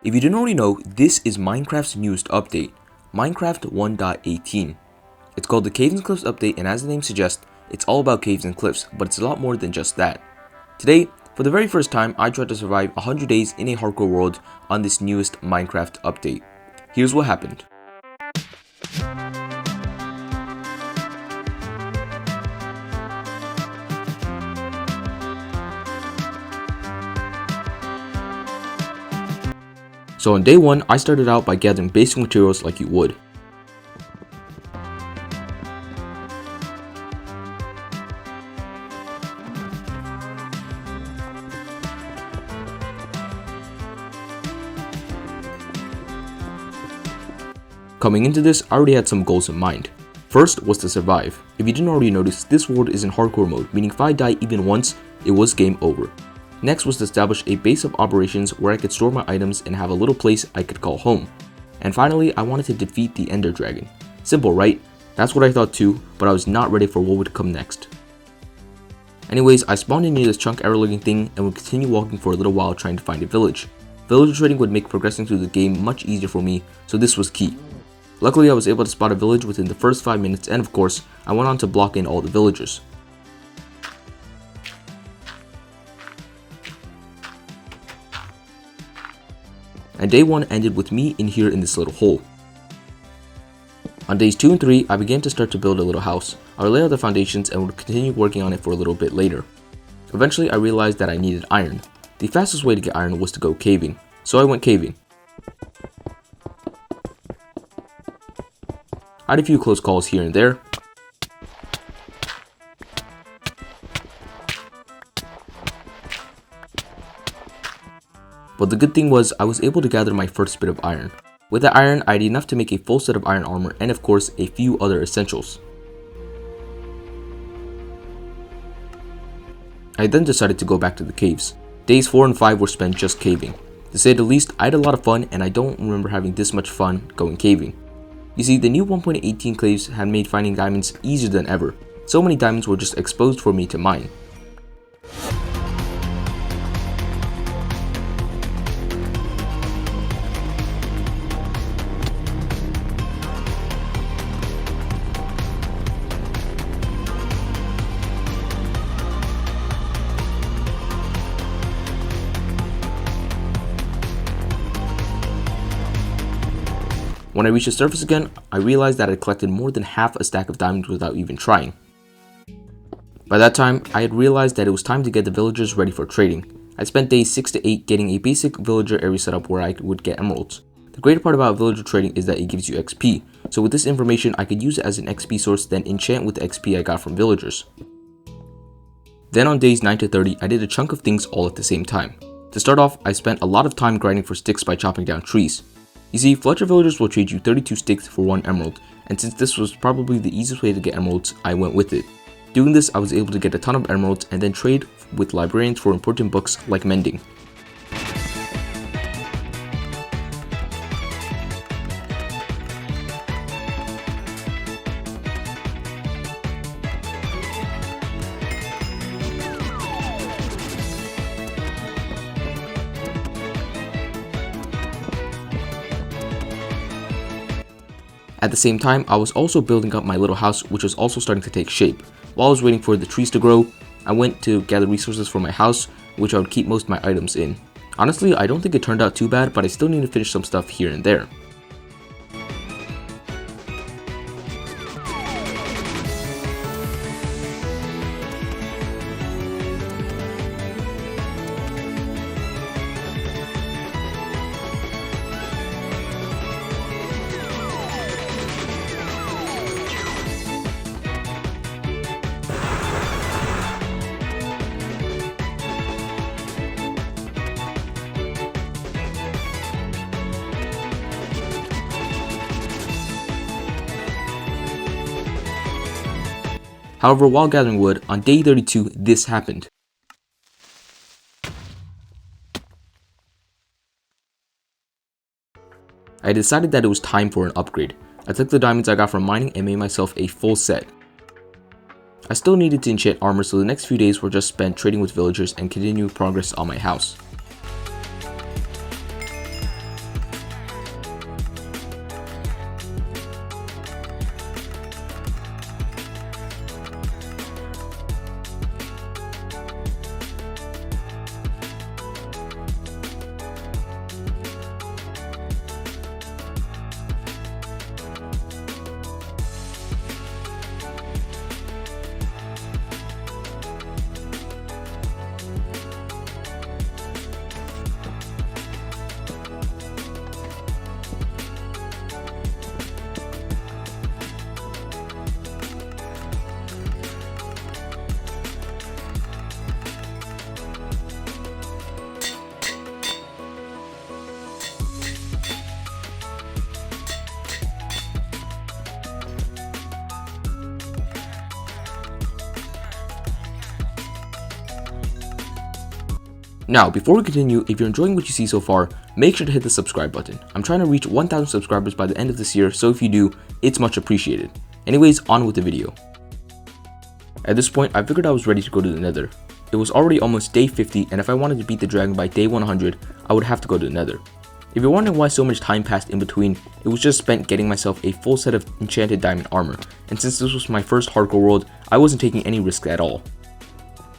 If you didn't already know, this is Minecraft's newest update, Minecraft 1.18. It's called the Caves and Cliffs update, and as the name suggests, it's all about caves and cliffs, but it's a lot more than just that. Today, for the very first time, I tried to survive 100 days in a hardcore world on this newest Minecraft update. Here's what happened. So on day 1, I started out by gathering basic materials like you would. Coming into this, I already had some goals in mind. First was to survive. If you didn't already notice, this world is in hardcore mode, meaning if I die even once, it was game over. Next was to establish a base of operations where I could store my items and have a little place I could call home. And finally, I wanted to defeat the Ender Dragon. Simple, right? That's what I thought too, but I was not ready for what would come next. Anyways, I spawned in near this chunk arrow looking thing and would continue walking for a little while trying to find a village. Villager trading would make progressing through the game much easier for me, so this was key. Luckily, I was able to spot a village within the first 5 minutes, and of course, I went on to block in all the villagers. And day 1 ended with me in here in this little hole. On days 2 and 3, I began to start to build a little house. I would lay out the foundations and would continue working on it for a little bit later. Eventually, I realized that I needed iron. The fastest way to get iron was to go caving, so I went caving. I had a few close calls here and there. But the good thing was I was able to gather my first bit of iron. With that iron, I had enough to make a full set of iron armor and of course a few other essentials. I then decided to go back to the caves. Days 4 and 5 were spent just caving. To say the least, I had a lot of fun and I don't remember having this much fun going caving. You see, the new 1.18 caves had made finding diamonds easier than ever. So many diamonds were just exposed for me to mine. When I reached the surface again, I realized that I had collected more than half a stack of diamonds without even trying. By that time, I had realized that it was time to get the villagers ready for trading. I spent days 6 to 8 getting a basic villager area set up where I would get emeralds. The great part about villager trading is that it gives you XP, so with this information I could use it as an XP source, then enchant with the XP I got from villagers. Then on days 9 to 30, I did a chunk of things all at the same time. To start off, I spent a lot of time grinding for sticks by chopping down trees. You see, Fletcher villagers will trade you 32 sticks for 1 emerald, and since this was probably the easiest way to get emeralds, I went with it. Doing this, I was able to get a ton of emeralds and then trade with librarians for important books like mending. At the same time, I was also building up my little house, which was also starting to take shape. While I was waiting for the trees to grow, I went to gather resources for my house, which I would keep most of my items in. Honestly, I don't think it turned out too bad, but I still need to finish some stuff here and there. However, while gathering wood, on day 32, this happened. I decided that it was time for an upgrade. I took the diamonds I got from mining and made myself a full set. I still needed to enchant armor, so the next few days were just spent trading with villagers and continuing progress on my house. Now, before we continue, if you're enjoying what you see so far, make sure to hit the subscribe button. I'm trying to reach 1,000 subscribers by the end of this year, so if you do, it's much appreciated. Anyways, on with the video. At this point, I figured I was ready to go to the Nether. It was already almost day 50, and if I wanted to beat the dragon by day 100, I would have to go to the Nether. If you're wondering why so much time passed in between, it was just spent getting myself a full set of enchanted diamond armor, and since this was my first hardcore world, I wasn't taking any risks at all.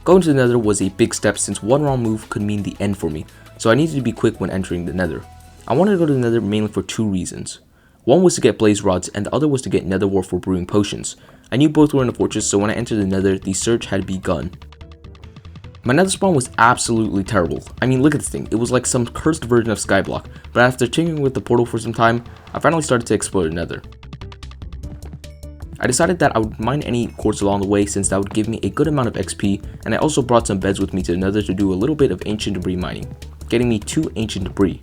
Going to the Nether was a big step since one wrong move could mean the end for me, so I needed to be quick when entering the Nether. I wanted to go to the Nether mainly for two reasons. One was to get blaze rods, and the other was to get nether wart for brewing potions. I knew both were in the fortress, so when I entered the Nether, the search had begun. My nether spawn was absolutely terrible. I mean, look at this thing, it was like some cursed version of Skyblock, but after tinkering with the portal for some time, I finally started to explore the Nether. I decided that I would mine any quartz along the way since that would give me a good amount of XP, and I also brought some beds with me to the Nether to do a little bit of ancient debris mining, getting me 2 ancient debris.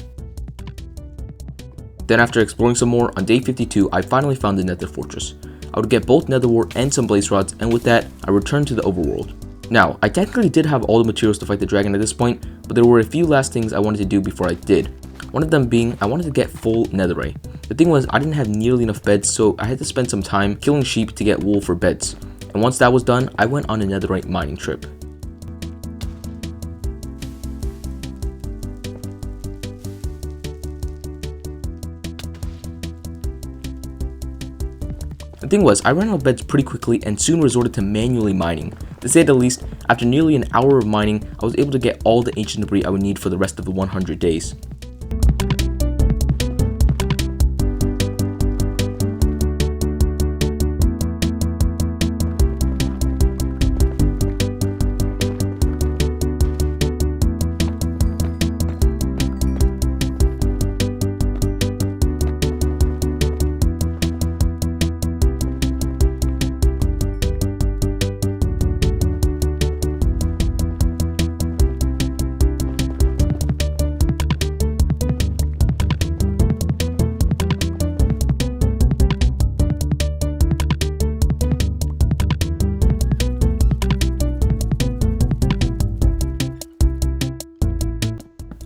Then after exploring some more, on day 52, I finally found the Nether fortress. I would get both nether wart and some blaze rods, and with that, I returned to the overworld. Now, I technically did have all the materials to fight the dragon at this point, but there were a few last things I wanted to do before I did. One of them being, I wanted to get full netherite. The thing was, I didn't have nearly enough beds, so I had to spend some time killing sheep to get wool for beds. And once that was done, I went on a netherite mining trip. The thing was, I ran out of beds pretty quickly and soon resorted to manually mining. To say the least, after nearly an hour of mining, I was able to get all the ancient debris I would need for the rest of the 100 days.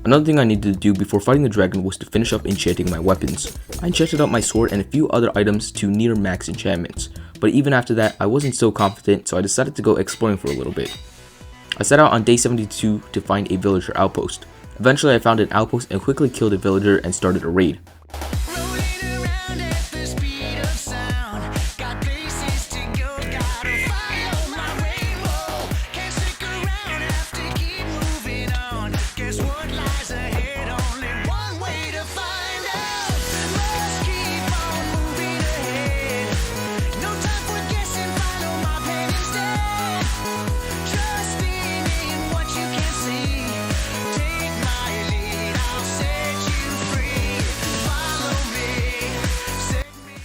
Another thing I needed to do before fighting the dragon was to finish up enchanting my weapons. I enchanted up my sword and a few other items to near max enchantments, but even after that I wasn't so confident, so I decided to go exploring for a little bit. I set out on day 72 to find a villager outpost. Eventually I found an outpost and quickly killed a villager and started a raid.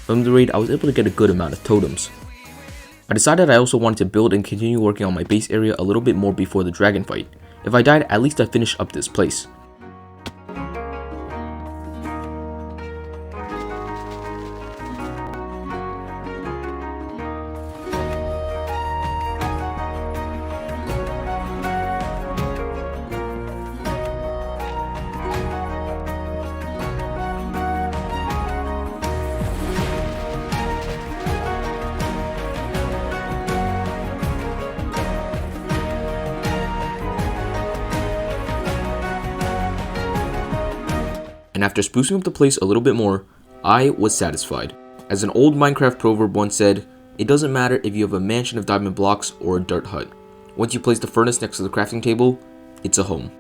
From the raid, I was able to get a good amount of totems. I decided I also wanted to build and continue working on my base area a little bit more before the dragon fight. If I died, at least I finished up this place. And after sprucing up the place a little bit more, I was satisfied. As an old Minecraft proverb once said, it doesn't matter if you have a mansion of diamond blocks or a dirt hut. Once you place the furnace next to the crafting table, it's a home.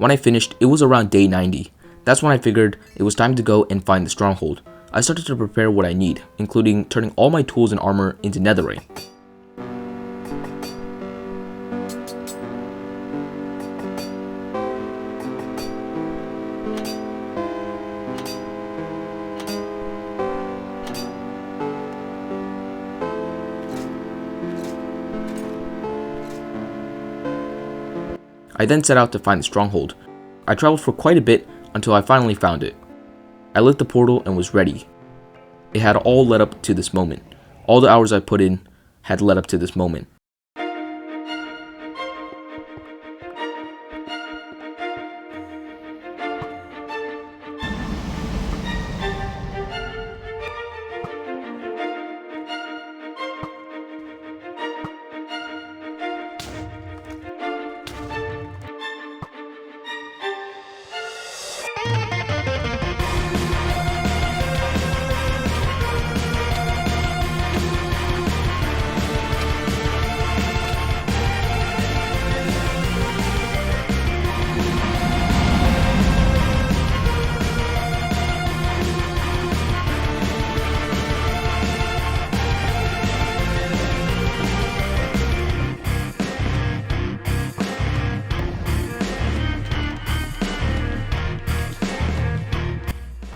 When I finished, it was around day 90. That's when I figured it was time to go and find the stronghold. I started to prepare what I need, including turning all my tools and armor into netherite. I then set out to find the stronghold. I traveled for quite a bit until I finally found it. I lit the portal and was ready. It had all led up to this moment. All the hours I put in had led up to this moment.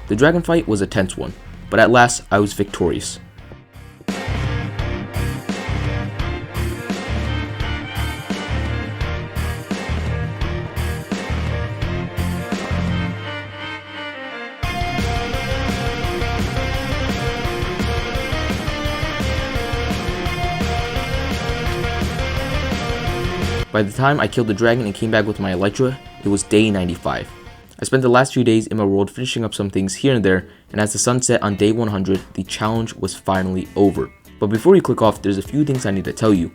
The dragon fight was a tense one, but at last I was victorious. By the time I killed the dragon and came back with my elytra, it was day 95. I spent the last few days in my world finishing up some things here and there, and as the sun set on day 100, the challenge was finally over. But before you click off, there's a few things I need to tell you.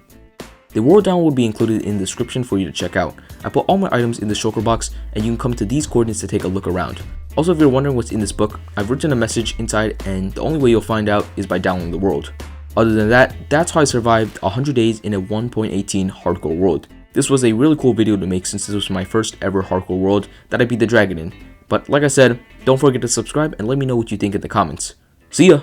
The world download will be included in the description for you to check out. I put all my items in the shulker box, and you can come to these coordinates to take a look around. Also, if you're wondering what's in this book, I've written a message inside, and the only way you'll find out is by downloading the world. Other than that, that's how I survived 100 days in a 1.18 hardcore world. This was a really cool video to make since this was my first ever hardcore world that I beat the dragon in. But like I said, don't forget to subscribe and let me know what you think in the comments. See ya!